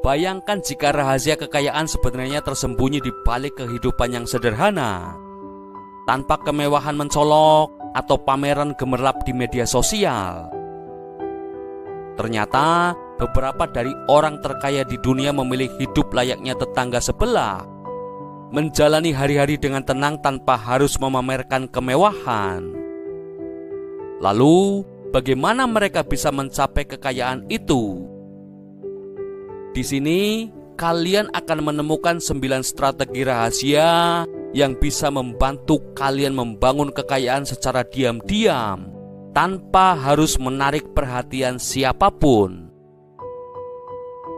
Bayangkan jika rahasia kekayaan sebenarnya tersembunyi di balik kehidupan yang sederhana, tanpa kemewahan mencolok atau pameran gemerlap di media sosial. Ternyata beberapa dari orang terkaya di dunia memilih hidup layaknya tetangga sebelah, menjalani hari-hari dengan tenang tanpa harus memamerkan kemewahan. Lalu, bagaimana mereka bisa mencapai kekayaan itu? Di sini, kalian akan menemukan 9 strategi rahasia yang bisa membantu kalian membangun kekayaan secara diam-diam, tanpa harus menarik perhatian siapapun.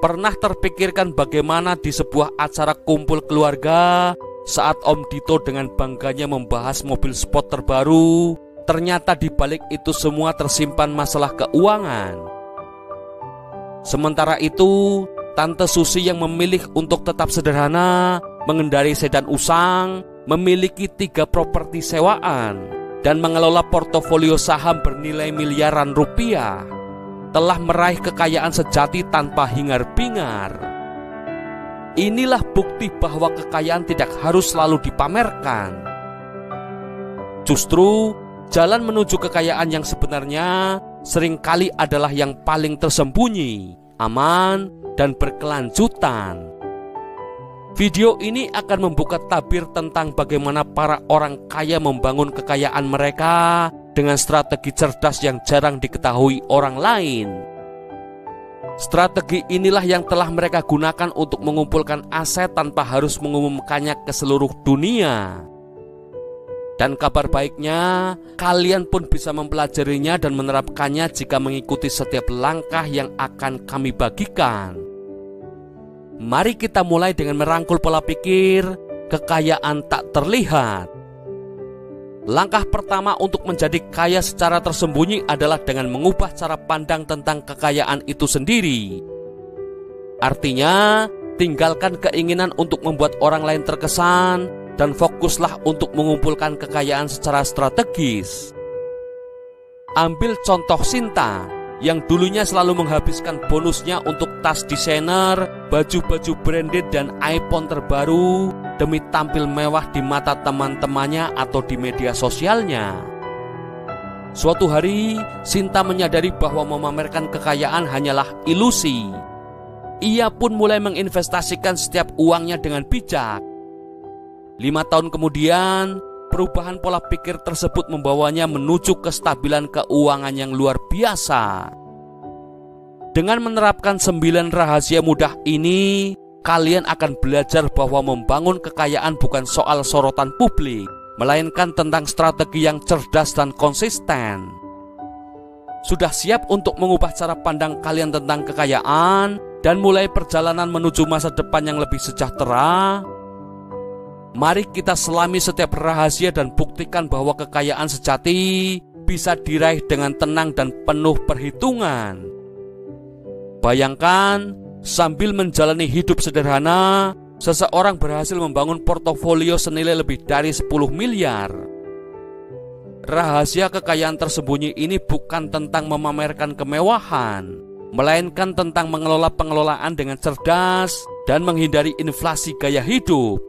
Pernah terpikirkan bagaimana di sebuah acara kumpul keluarga, saat Om Dito dengan bangganya membahas mobil sport terbaru, ternyata di balik itu semua tersimpan masalah keuangan. Sementara itu, Tante Susi yang memilih untuk tetap sederhana, mengendarai sedan usang, memiliki 3 properti sewaan, dan mengelola portofolio saham bernilai miliaran rupiah, telah meraih kekayaan sejati tanpa hingar-bingar. Inilah bukti bahwa kekayaan tidak harus selalu dipamerkan. Justru, jalan menuju kekayaan yang sebenarnya seringkali adalah yang paling tersembunyi, aman, dan berkelanjutan. Video ini akan membuka tabir tentang bagaimana para orang kaya membangun kekayaan mereka dengan strategi cerdas yang jarang diketahui orang lain. Strategi inilah yang telah mereka gunakan untuk mengumpulkan aset tanpa harus mengumumkannya ke seluruh dunia. Dan kabar baiknya, kalian pun bisa mempelajarinya dan menerapkannya jika mengikuti setiap langkah yang akan kami bagikan. Mari kita mulai dengan merangkul pola pikir kekayaan tak terlihat. Langkah pertama untuk menjadi kaya secara tersembunyi adalah dengan mengubah cara pandang tentang kekayaan itu sendiri. Artinya, tinggalkan keinginan untuk membuat orang lain terkesan dan fokuslah untuk mengumpulkan kekayaan secara strategis. Ambil contoh Sinta yang dulunya selalu menghabiskan bonusnya untuk tas desainer, baju-baju branded, dan iPhone terbaru demi tampil mewah di mata teman-temannya atau di media sosialnya. Suatu hari, Sinta menyadari bahwa memamerkan kekayaan hanyalah ilusi. Ia pun mulai menginvestasikan setiap uangnya dengan bijak. 5 tahun kemudian, perubahan pola pikir tersebut membawanya menuju kestabilan keuangan yang luar biasa. Dengan menerapkan 9 rahasia mudah ini, kalian akan belajar bahwa membangun kekayaan bukan soal sorotan publik, melainkan tentang strategi yang cerdas dan konsisten. Sudah siap untuk mengubah cara pandang kalian tentang kekayaan dan mulai perjalanan menuju masa depan yang lebih sejahtera? Mari kita selami setiap rahasia dan buktikan bahwa kekayaan sejati bisa diraih dengan tenang dan penuh perhitungan. Bayangkan, sambil menjalani hidup sederhana, seseorang berhasil membangun portofolio senilai lebih dari 10 miliar. Rahasia kekayaan tersembunyi ini bukan tentang memamerkan kemewahan, melainkan tentang mengelola pengelolaan dengan cerdas dan menghindari inflasi gaya hidup.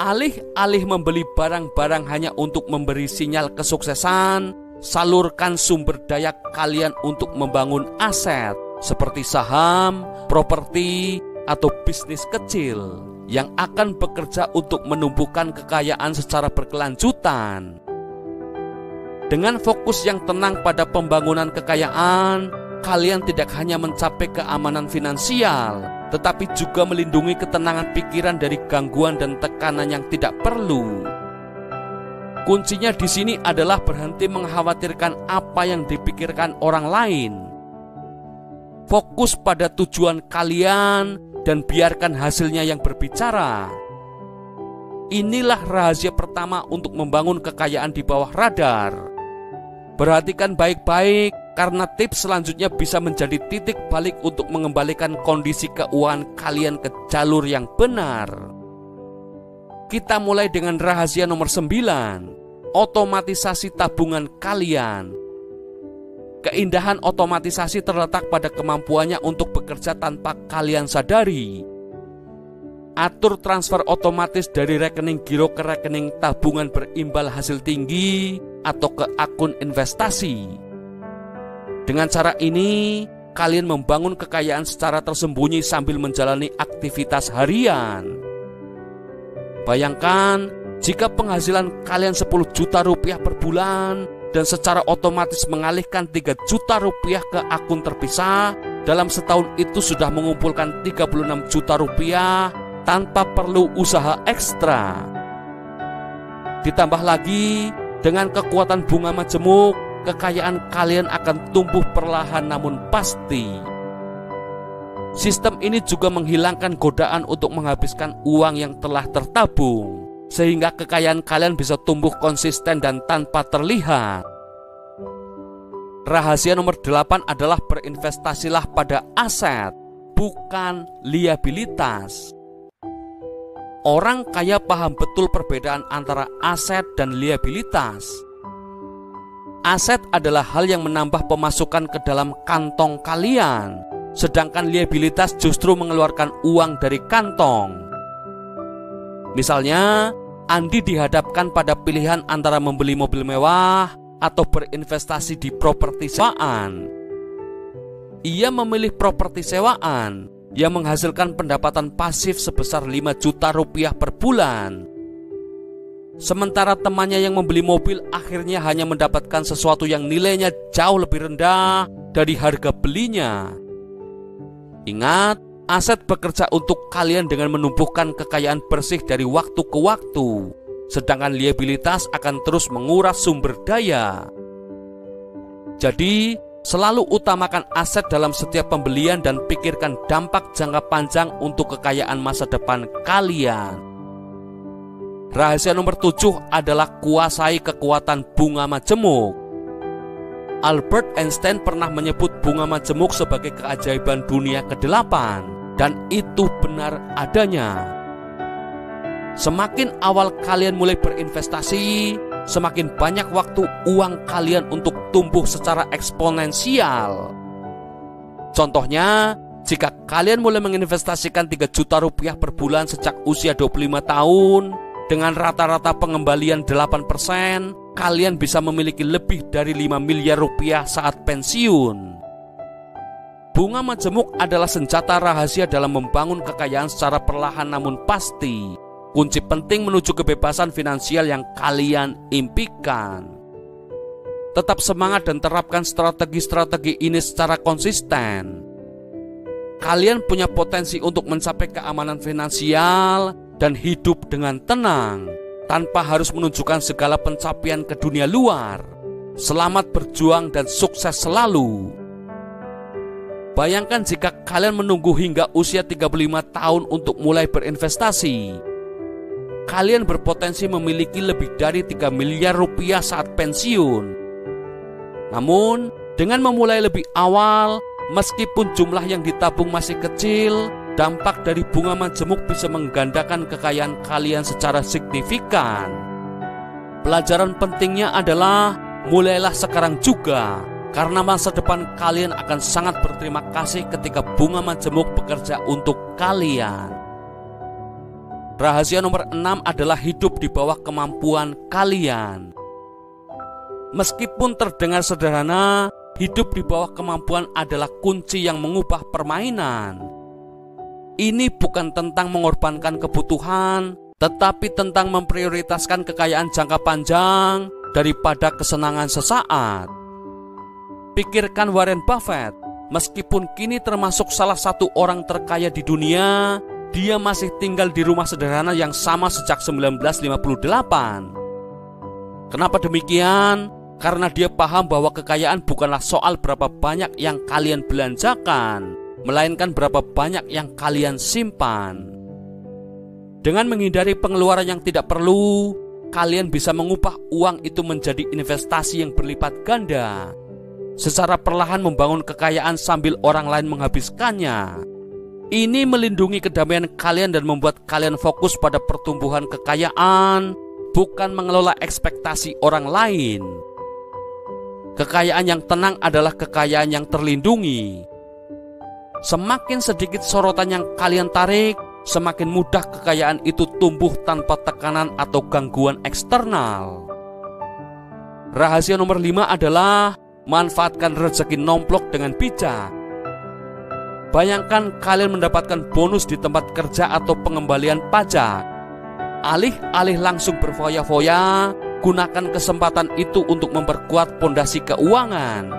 Alih-alih membeli barang-barang hanya untuk memberi sinyal kesuksesan, salurkan sumber daya kalian untuk membangun aset seperti saham, properti, atau bisnis kecil yang akan bekerja untuk menumbuhkan kekayaan secara berkelanjutan. Dengan fokus yang tenang pada pembangunan kekayaan, kalian tidak hanya mencapai keamanan finansial, tetapi juga melindungi ketenangan pikiran dari gangguan dan tekanan yang tidak perlu. Kuncinya di sini adalah berhenti mengkhawatirkan apa yang dipikirkan orang lain. Fokus pada tujuan kalian dan biarkan hasilnya yang berbicara. Inilah rahasia pertama untuk membangun kekayaan di bawah radar. Perhatikan baik-baik, karena tips selanjutnya bisa menjadi titik balik untuk mengembalikan kondisi keuangan kalian ke jalur yang benar. Kita mulai dengan rahasia nomor 9, otomatisasi tabungan kalian. keindahan otomatisasi terletak pada kemampuannya untuk bekerja tanpa kalian sadari. Atur transfer otomatis dari rekening giro ke rekening tabungan berimbal hasil tinggi atau ke akun investasi. Dengan cara ini, kalian membangun kekayaan secara tersembunyi sambil menjalani aktivitas harian. Bayangkan jika penghasilan kalian 10 juta rupiah per bulan dan secara otomatis mengalihkan 3 juta rupiah ke akun terpisah, dalam setahun itu sudah mengumpulkan 36 juta rupiah tanpa perlu usaha ekstra. Ditambah lagi, dengan kekuatan bunga majemuk, kekayaan kalian akan tumbuh perlahan namun pasti. Sistem ini juga menghilangkan godaan untuk menghabiskan uang yang telah tertabung, sehingga kekayaan kalian bisa tumbuh konsisten dan tanpa terlihat. Rahasia nomor 8 adalah berinvestasilah pada aset, bukan liabilitas. Orang kaya paham betul perbedaan antara aset dan liabilitas. Aset adalah hal yang menambah pemasukan ke dalam kantong kalian, sedangkan liabilitas justru mengeluarkan uang dari kantong. Misalnya, Andi dihadapkan pada pilihan antara membeli mobil mewah atau berinvestasi di properti sewaan. Ia memilih properti sewaan yang menghasilkan pendapatan pasif sebesar 5 juta rupiah per bulan. Sementara temannya yang membeli mobil akhirnya hanya mendapatkan sesuatu yang nilainya jauh lebih rendah dari harga belinya. Ingat, aset bekerja untuk kalian dengan menumbuhkan kekayaan bersih dari waktu ke waktu, sedangkan liabilitas akan terus menguras sumber daya. Jadi, selalu utamakan aset dalam setiap pembelian dan pikirkan dampak jangka panjang untuk kekayaan masa depan kalian. Rahasia nomor 7 adalah kuasai kekuatan bunga majemuk. Albert Einstein pernah menyebut bunga majemuk sebagai keajaiban dunia ke-8, dan itu benar adanya. Semakin awal kalian mulai berinvestasi, semakin banyak waktu uang kalian untuk tumbuh secara eksponensial. Contohnya, jika kalian mulai menginvestasikan 3 juta rupiah per bulan sejak usia 25 tahun, dengan rata-rata pengembalian 8%, kalian bisa memiliki lebih dari 5 miliar rupiah saat pensiun. Bunga majemuk adalah senjata rahasia dalam membangun kekayaan secara perlahan namun pasti. Kunci penting menuju kebebasan finansial yang kalian impikan. Tetap semangat dan terapkan strategi-strategi ini secara konsisten. Kalian punya potensi untuk mencapai keamanan finansial dan hidup dengan tenang, tanpa harus menunjukkan segala pencapaian ke dunia luar. Selamat berjuang dan sukses selalu. Bayangkan jika kalian menunggu hingga usia 35 tahun untuk mulai berinvestasi. Kalian berpotensi memiliki lebih dari 3 miliar rupiah saat pensiun. Namun, dengan memulai lebih awal, meskipun jumlah yang ditabung masih kecil, dampak dari bunga majemuk bisa menggandakan kekayaan kalian secara signifikan. Pelajaran pentingnya adalah mulailah sekarang juga, karena masa depan kalian akan sangat berterima kasih ketika bunga majemuk bekerja untuk kalian. Rahasia nomor 6 adalah hidup di bawah kemampuan kalian. Meskipun terdengar sederhana, hidup di bawah kemampuan adalah kunci yang mengubah permainan. Ini bukan tentang mengorbankan kebutuhan, tetapi tentang memprioritaskan kekayaan jangka panjang daripada kesenangan sesaat. Pikirkan Warren Buffett, meskipun kini termasuk salah satu orang terkaya di dunia, dia masih tinggal di rumah sederhana yang sama sejak 1958. Kenapa demikian? Karena dia paham bahwa kekayaan bukanlah soal berapa banyak yang kalian belanjakan, melainkan berapa banyak yang kalian simpan. Dengan menghindari pengeluaran yang tidak perlu, kalian bisa mengubah uang itu menjadi investasi yang berlipat ganda, secara perlahan membangun kekayaan sambil orang lain menghabiskannya. Ini melindungi kedamaian kalian dan membuat kalian fokus pada pertumbuhan kekayaan, bukan mengelola ekspektasi orang lain. Kekayaan yang tenang adalah kekayaan yang terlindungi. Semakin sedikit sorotan yang kalian tarik, semakin mudah kekayaan itu tumbuh tanpa tekanan atau gangguan eksternal. Rahasia nomor 5 adalah manfaatkan rezeki nomplok dengan bijak. Bayangkan kalian mendapatkan bonus di tempat kerja atau pengembalian pajak. Alih-alih langsung berfoya-foya, gunakan kesempatan itu untuk memperkuat pondasi keuangan.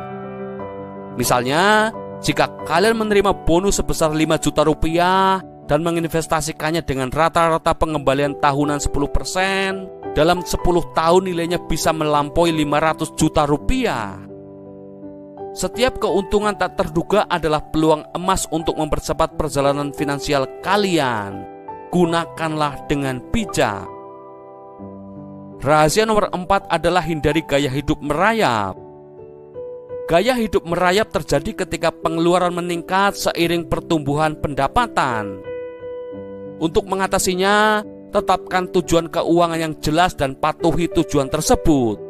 Misalnya, jika kalian menerima bonus sebesar 5 juta rupiah dan menginvestasikannya dengan rata-rata pengembalian tahunan 10%, dalam 10 tahun nilainya bisa melampaui 500 juta rupiah. Setiap keuntungan tak terduga adalah peluang emas untuk mempercepat perjalanan finansial kalian. Gunakanlah dengan bijak. Rahasia nomor 4 adalah hindari gaya hidup merayap. Gaya hidup merayap terjadi ketika pengeluaran meningkat seiring pertumbuhan pendapatan. Untuk mengatasinya, tetapkan tujuan keuangan yang jelas dan patuhi tujuan tersebut.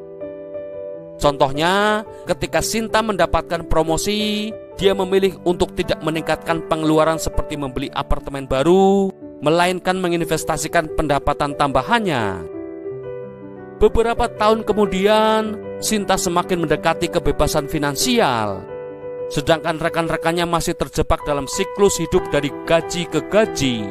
Contohnya, ketika Sinta mendapatkan promosi, dia memilih untuk tidak meningkatkan pengeluaran seperti membeli apartemen baru, melainkan menginvestasikan pendapatan tambahannya. Beberapa tahun kemudian, Sinta semakin mendekati kebebasan finansial, sedangkan rekan-rekannya masih terjebak dalam siklus hidup dari gaji ke gaji.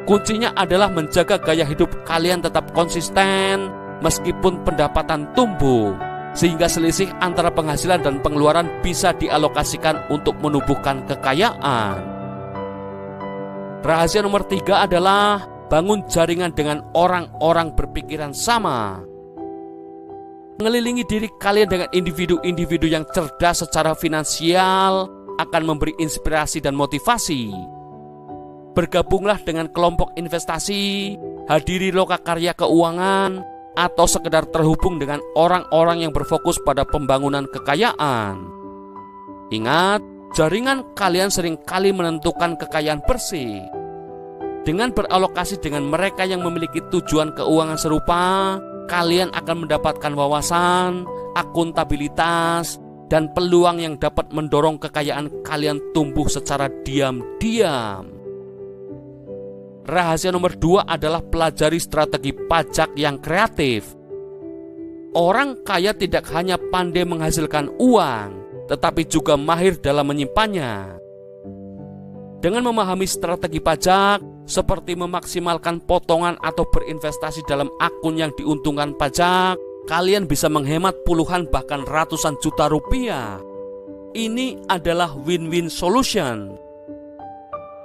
Kuncinya adalah menjaga gaya hidup kalian tetap konsisten meskipun pendapatan tumbuh, sehingga selisih antara penghasilan dan pengeluaran bisa dialokasikan untuk menumbuhkan kekayaan. Rahasia nomor 3 adalah bangun jaringan dengan orang-orang berpikiran sama. Mengelilingi diri kalian dengan individu-individu yang cerdas secara finansial akan memberi inspirasi dan motivasi. Bergabunglah dengan kelompok investasi, hadiri lokakarya keuangan, atau sekedar terhubung dengan orang-orang yang berfokus pada pembangunan kekayaan. Ingat, jaringan kalian seringkali menentukan kekayaan bersih. Dengan beralokasi dengan mereka yang memiliki tujuan keuangan serupa, kalian akan mendapatkan wawasan, akuntabilitas, dan peluang yang dapat mendorong kekayaan kalian tumbuh secara diam-diam. Rahasia nomor 2 adalah pelajari strategi pajak yang kreatif. Orang kaya tidak hanya pandai menghasilkan uang, tetapi juga mahir dalam menyimpannya. Dengan memahami strategi pajak, seperti memaksimalkan potongan atau berinvestasi dalam akun yang diuntungkan pajak, kalian bisa menghemat puluhan bahkan ratusan juta rupiah. Ini adalah win-win solution.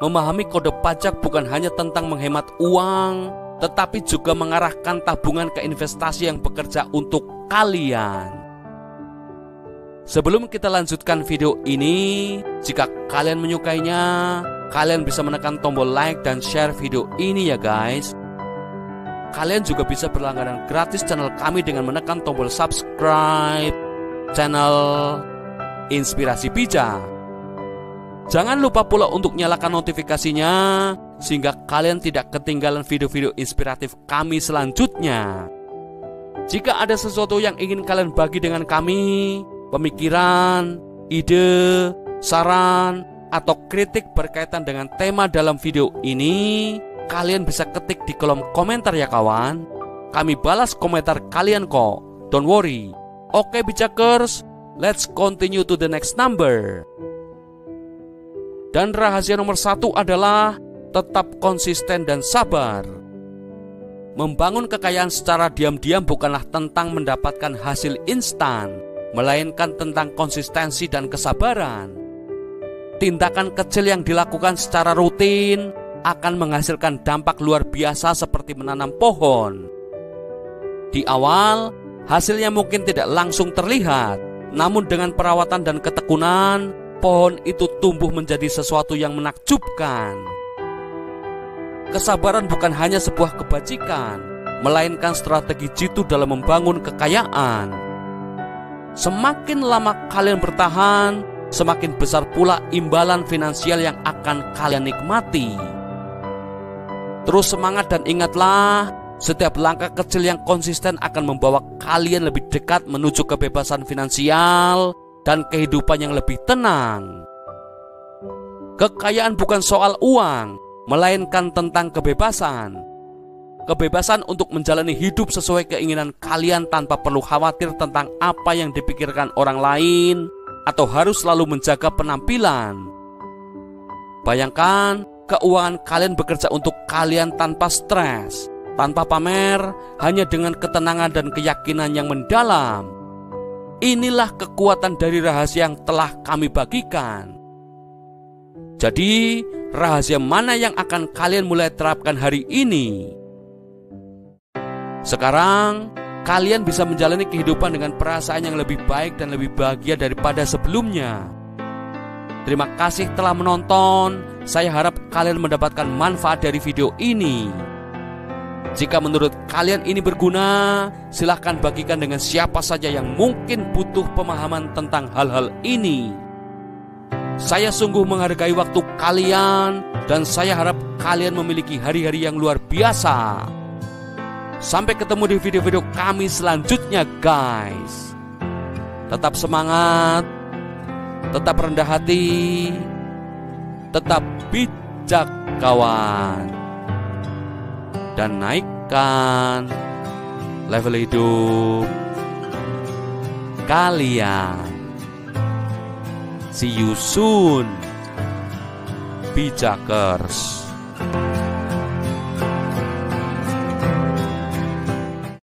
Memahami kode pajak bukan hanya tentang menghemat uang, tetapi juga mengarahkan tabungan ke investasi yang bekerja untuk kalian. Sebelum kita lanjutkan video ini, jika kalian menyukainya, kalian bisa menekan tombol like dan share video ini ya guys. Kalian juga bisa berlangganan gratis channel kami dengan menekan tombol subscribe channel Inspirasi Bijak. Jangan lupa pula untuk nyalakan notifikasinya sehingga kalian tidak ketinggalan video-video inspiratif kami selanjutnya. Jika ada sesuatu yang ingin kalian bagi dengan kami, pemikiran, ide, saran, atau kritik berkaitan dengan tema dalam video ini, kalian bisa ketik di kolom komentar ya kawan. Kami balas komentar kalian kok, don't worry. Oke bijakers, let's continue to the next number. Dan rahasia nomor 1 adalah tetap konsisten dan sabar. Membangun kekayaan secara diam-diam bukanlah tentang mendapatkan hasil instan, melainkan tentang konsistensi dan kesabaran. Tindakan kecil yang dilakukan secara rutin akan menghasilkan dampak luar biasa seperti menanam pohon. Di awal, hasilnya mungkin tidak langsung terlihat, namun dengan perawatan dan ketekunan, pohon itu tumbuh menjadi sesuatu yang menakjubkan. Kesabaran bukan hanya sebuah kebajikan, melainkan strategi jitu dalam membangun kekayaan. Semakin lama kalian bertahan, semakin besar pula imbalan finansial yang akan kalian nikmati. Terus semangat dan ingatlah, Setiap langkah kecil yang konsisten akan membawa kalian lebih dekat menuju kebebasan finansial dan kehidupan yang lebih tenang. Kekayaan bukan soal uang, melainkan tentang kebebasan. Kebebasan untuk menjalani hidup sesuai keinginan kalian tanpa perlu khawatir tentang apa yang dipikirkan orang lain atau harus selalu menjaga penampilan. Bayangkan keuangan kalian bekerja untuk kalian tanpa stres, tanpa pamer, hanya dengan ketenangan dan keyakinan yang mendalam. Inilah kekuatan dari rahasia yang telah kami bagikan. Jadi, rahasia mana yang akan kalian mulai terapkan hari ini? Sekarang, kalian bisa menjalani kehidupan dengan perasaan yang lebih baik dan lebih bahagia daripada sebelumnya. Terima kasih telah menonton. Saya harap kalian mendapatkan manfaat dari video ini. Jika menurut kalian ini berguna, silahkan bagikan dengan siapa saja yang mungkin butuh pemahaman tentang hal-hal ini. Saya sungguh menghargai waktu kalian dan saya harap kalian memiliki hari-hari yang luar biasa. Sampai ketemu di video-video kami selanjutnya, guys. Tetap semangat, tetap rendah hati, tetap bijak, kawan. Dan naikkan level hidup kalian. See you soon, bijakers.